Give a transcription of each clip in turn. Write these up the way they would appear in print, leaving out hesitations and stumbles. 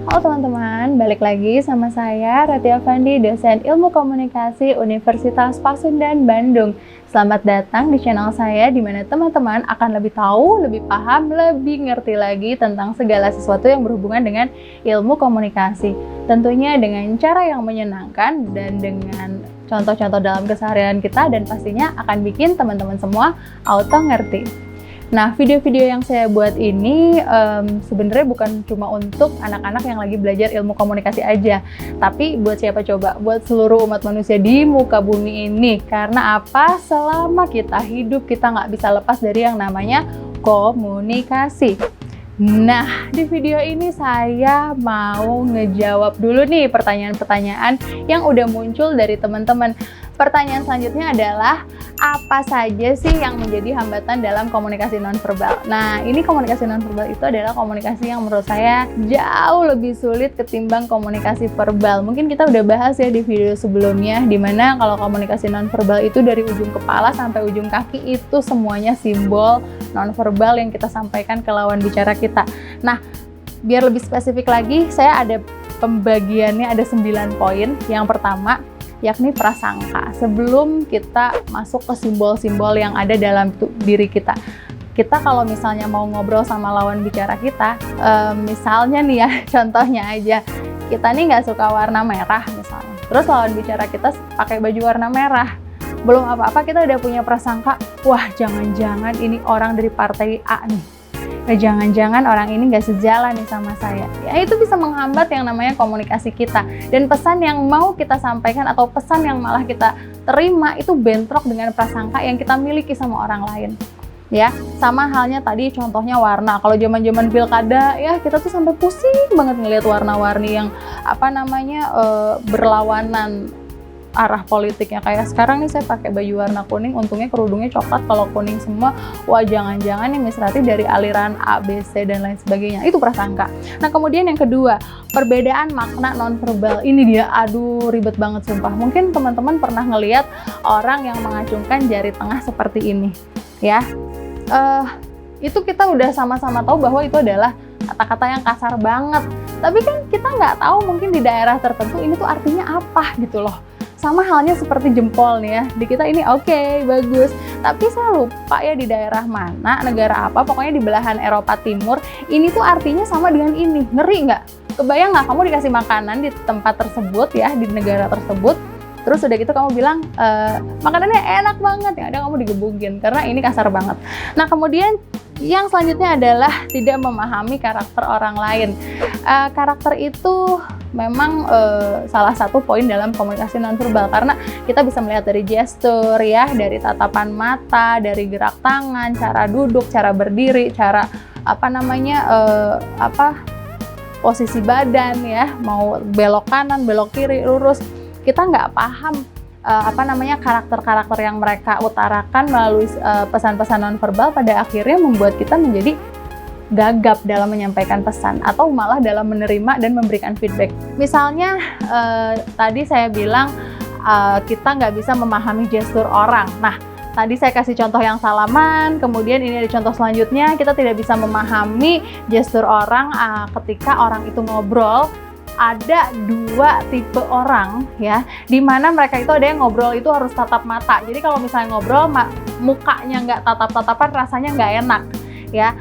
Halo teman-teman, balik lagi sama saya Rati Afandi, dosen Ilmu Komunikasi Universitas Pasundan, Bandung. Selamat datang di channel saya di mana teman-teman akan lebih tahu, lebih paham, lebih ngerti lagi tentang segala sesuatu yang berhubungan dengan ilmu komunikasi. Tentunya dengan cara yang menyenangkan dan dengan contoh-contoh dalam keseharian kita, dan pastinya akan bikin teman-teman semua auto ngerti. Nah, video-video yang saya buat ini sebenarnya bukan cuma untuk anak-anak yang lagi belajar ilmu komunikasi aja, tapi buat siapa coba? Buat seluruh umat manusia di muka bumi ini. Karena apa? Selama kita hidup, kita nggak bisa lepas dari yang namanya komunikasi. Nah, di video ini saya mau ngejawab dulu nih pertanyaan-pertanyaan yang udah muncul dari teman-teman. Pertanyaan selanjutnya adalah, apa saja sih yang menjadi hambatan dalam komunikasi nonverbal? Nah, ini komunikasi nonverbal itu adalah komunikasi yang menurut saya jauh lebih sulit ketimbang komunikasi verbal. Mungkin kita udah bahas ya di video sebelumnya, dimana kalau komunikasi nonverbal itu dari ujung kepala sampai ujung kaki itu semuanya simbol nonverbal yang kita sampaikan ke lawan bicara kita. Nah, biar lebih spesifik lagi, saya ada pembagiannya, ada 9 poin. Yang pertama, yakni prasangka. Sebelum kita masuk ke simbol-simbol yang ada dalam diri kita. Kita kalau misalnya mau ngobrol sama lawan bicara kita, misalnya nih ya, contohnya aja, kita nih nggak suka warna merah misalnya. Terus lawan bicara kita pakai baju warna merah. Belum apa-apa kita udah punya prasangka, wah jangan-jangan ini orang dari partai A nih. Jangan-jangan orang ini nggak sejalan nih sama saya. Ya, itu bisa menghambat yang namanya komunikasi kita. Dan pesan yang mau kita sampaikan atau pesan yang malah kita terima itu bentrok dengan prasangka yang kita miliki sama orang lain. Ya, sama halnya tadi contohnya warna. Kalau zaman-zaman pilkada ya kita tuh sampai pusing banget ngelihat warna-warni yang berlawanan arah politiknya. Kayak sekarang nih saya pakai baju warna kuning, untungnya kerudungnya coklat. Kalau kuning semua, wah jangan-jangan nih Miss Rati dari aliran A, B, C dan lain sebagainya. Itu prasangka. Nah, kemudian yang kedua, perbedaan makna nonverbal. Ini dia, aduh ribet banget sumpah. Mungkin teman-teman pernah ngelihat orang yang mengacungkan jari tengah seperti ini, ya. Itu kita udah sama-sama tahu bahwa itu adalah kata-kata yang kasar banget. Tapi kan kita nggak tahu mungkin di daerah tertentu ini tuh artinya apa gitu loh. Sama halnya seperti jempol nih ya, di kita ini oke, bagus. Tapi saya lupa ya di daerah mana, negara apa, pokoknya di belahan Eropa Timur, ini tuh artinya sama dengan ini. Ngeri nggak? Kebayang nggak kamu dikasih makanan di tempat tersebut ya, di negara tersebut, terus udah gitu kamu bilang, makanannya enak banget, yang ada kamu digebukin, karena ini kasar banget. Nah, kemudian yang selanjutnya adalah tidak memahami karakter orang lain. Karakter itu memang salah satu poin dalam komunikasi nonverbal, karena kita bisa melihat dari gestur ya, dari tatapan mata, dari gerak tangan, cara duduk, cara berdiri, cara posisi badan ya, mau belok kanan, belok kiri, lurus. Kita nggak paham karakter-karakter yang mereka utarakan melalui pesan-pesan nonverbal, pada akhirnya membuat kita menjadi gagap dalam menyampaikan pesan atau malah dalam menerima dan memberikan feedback. Misalnya tadi saya bilang kita nggak bisa memahami gestur orang. Nah, tadi saya kasih contoh yang salaman, kemudian ini ada contoh selanjutnya, kita tidak bisa memahami gestur orang ketika orang itu ngobrol. Ada 2 tipe orang ya, di mana mereka itu ada yang ngobrol itu harus tatap mata. Jadi kalau misalnya ngobrol mukanya nggak tatap-tatapan, rasanya nggak enak ya.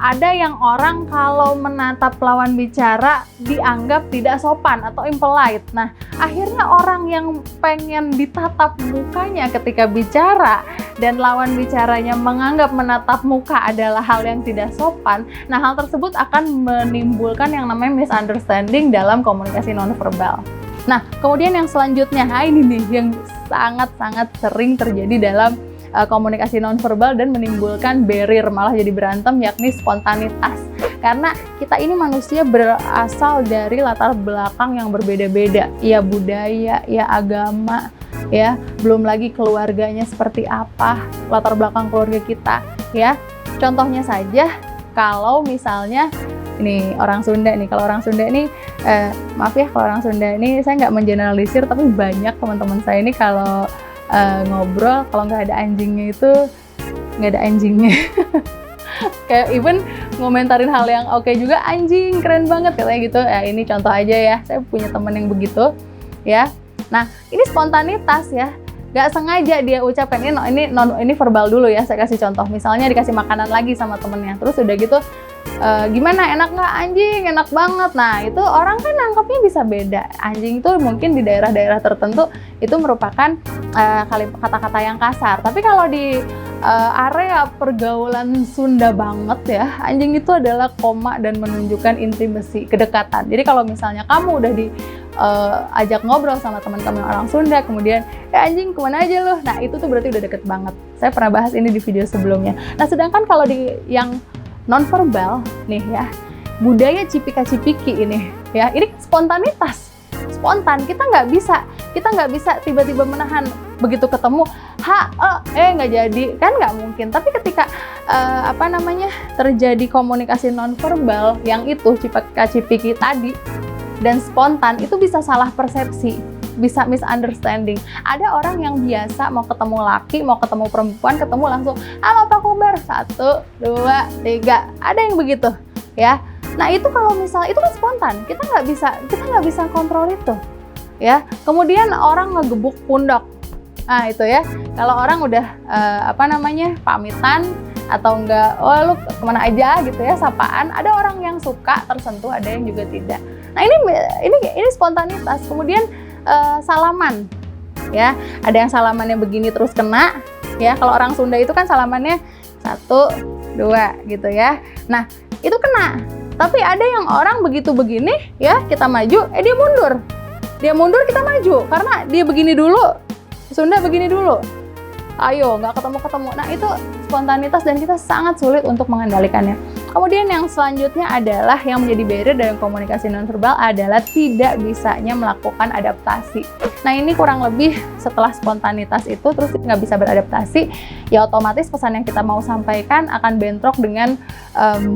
Ada yang orang kalau menatap lawan bicara dianggap tidak sopan atau impolite. Nah, akhirnya orang yang pengen ditatap mukanya ketika bicara dan lawan bicaranya menganggap menatap muka adalah hal yang tidak sopan, nah hal tersebut akan menimbulkan yang namanya misunderstanding dalam komunikasi nonverbal. Nah, kemudian yang selanjutnya, ini nih yang sangat-sangat sering terjadi dalam komunikasi nonverbal dan menimbulkan barrier, malah jadi berantem, yakni spontanitas. Karena kita ini manusia berasal dari latar belakang yang berbeda-beda, ya budaya, ya agama, ya belum lagi keluarganya seperti apa, latar belakang keluarga kita, ya. Contohnya saja, kalau misalnya ini orang Sunda nih, kalau orang Sunda ini maaf ya, kalau orang Sunda ini saya nggak mengeneralisir, tapi banyak teman-teman saya ini kalau ngobrol, kalau nggak ada anjingnya itu nggak ada anjingnya. Kayak even ngomentarin hal yang oke juga, anjing keren banget katanya gitu. Ya ini contoh aja ya, saya punya temen yang begitu ya. Nah ini spontanitas ya, nggak sengaja dia ucapkan. Ini verbal dulu ya, saya kasih contoh. Misalnya dikasih makanan lagi sama temennya, terus udah gitu gimana, enak nggak? Anjing enak banget. Nah itu orang kan nangkepnya bisa beda. Anjing itu mungkin di daerah-daerah tertentu itu merupakan kata-kata yang kasar, tapi kalau di area pergaulan Sunda banget ya, anjing itu adalah koma dan menunjukkan intimasi, kedekatan. Jadi kalau misalnya kamu udah ajak ngobrol sama teman kamu yang orang Sunda, kemudian anjing kemana aja loh, nah itu tuh berarti udah deket banget. Saya pernah bahas ini di video sebelumnya. Nah sedangkan kalau di yang nonverbal nih ya, budaya cipika-cipiki ini ya, ini spontanitas, spontan. Kita nggak bisa tiba-tiba menahan, begitu ketemu nggak jadi, kan nggak mungkin. Tapi ketika terjadi komunikasi nonverbal yang itu cipika-cipiki tadi dan spontan, itu bisa salah persepsi, bisa misunderstanding. Ada orang yang biasa mau ketemu laki, mau ketemu perempuan, ketemu langsung halo apa kabar, 1, 2, 3, ada yang begitu ya. Nah itu kalau misalnya itu kan spontan, kita nggak bisa kontrol itu ya. Kemudian orang ngegebuk pundak, nah itu ya, kalau orang udah pamitan atau enggak, lu kemana aja gitu ya, sapaan. Ada orang yang suka tersentuh, ada yang juga tidak. Nah ini spontanitas. Kemudian salaman ya, ada yang salamannya begini terus kena ya. Kalau orang Sunda itu kan salamannya 1, 2 gitu ya. Nah itu kena. Tapi ada yang orang begitu begini ya, kita maju, dia mundur kita maju, karena dia begini dulu, Sunda begini dulu, ayo nggak ketemu. Nah itu spontanitas dan kita sangat sulit untuk mengendalikannya. Kemudian yang selanjutnya adalah yang menjadi barrier dalam komunikasi nonverbal adalah tidak bisanya melakukan adaptasi. Nah ini kurang lebih setelah spontanitas itu terus nggak bisa beradaptasi, ya otomatis pesan yang kita mau sampaikan akan bentrok dengan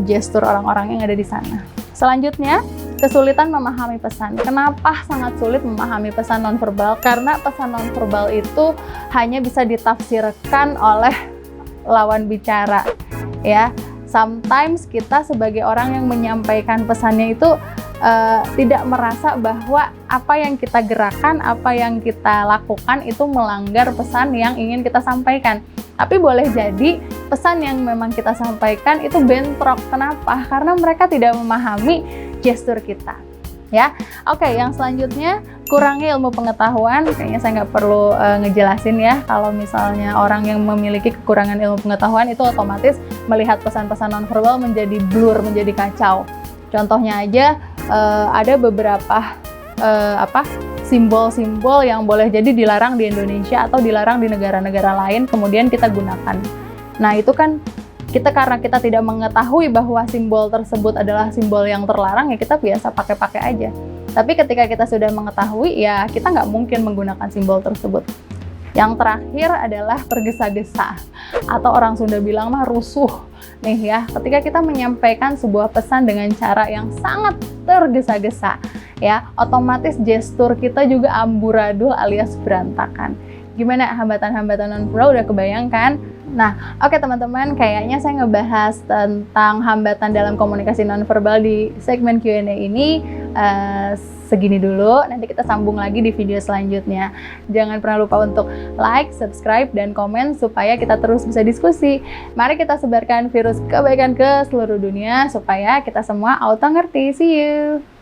gestur orang-orang yang ada di sana. Selanjutnya, kesulitan memahami pesan. Kenapa sangat sulit memahami pesan nonverbal? Karena pesan nonverbal itu hanya bisa ditafsirkan oleh lawan bicara ya. Sometimes kita sebagai orang yang menyampaikan pesannya itu tidak merasa bahwa apa yang kita gerakan, apa yang kita lakukan itu melanggar pesan yang ingin kita sampaikan. Tapi boleh jadi pesan yang memang kita sampaikan itu bentrok. Kenapa? Karena mereka tidak memahami gestur kita. Ya, oke. Yang selanjutnya, kurangi ilmu pengetahuan. Kayaknya saya nggak perlu ngejelasin ya. Kalau misalnya orang yang memiliki kekurangan ilmu pengetahuan itu otomatis melihat pesan-pesan nonverbal menjadi blur, menjadi kacau. Contohnya aja ada beberapa simbol-simbol yang boleh jadi dilarang di Indonesia atau dilarang di negara-negara lain, kemudian kita gunakan. Nah itu kan karena kita tidak mengetahui bahwa simbol tersebut adalah simbol yang terlarang, ya kita biasa pakai-pakai aja. Tapi ketika kita sudah mengetahui, ya kita nggak mungkin menggunakan simbol tersebut. Yang terakhir adalah tergesa-gesa, atau orang Sunda bilang mah rusuh nih ya. Ketika kita menyampaikan sebuah pesan dengan cara yang sangat tergesa-gesa, ya otomatis gestur kita juga amburadul alias berantakan. Gimana hambatan-hambatan nonverbal, udah kebayangkan? Nah, oke teman-teman, kayaknya saya ngebahas tentang hambatan dalam komunikasi nonverbal di segmen Q&A ini segini dulu. Nanti kita sambung lagi di video selanjutnya. Jangan pernah lupa untuk like, subscribe, dan komen supaya kita terus bisa diskusi. Mari kita sebarkan virus kebaikan ke seluruh dunia supaya kita semua auto ngerti. See you!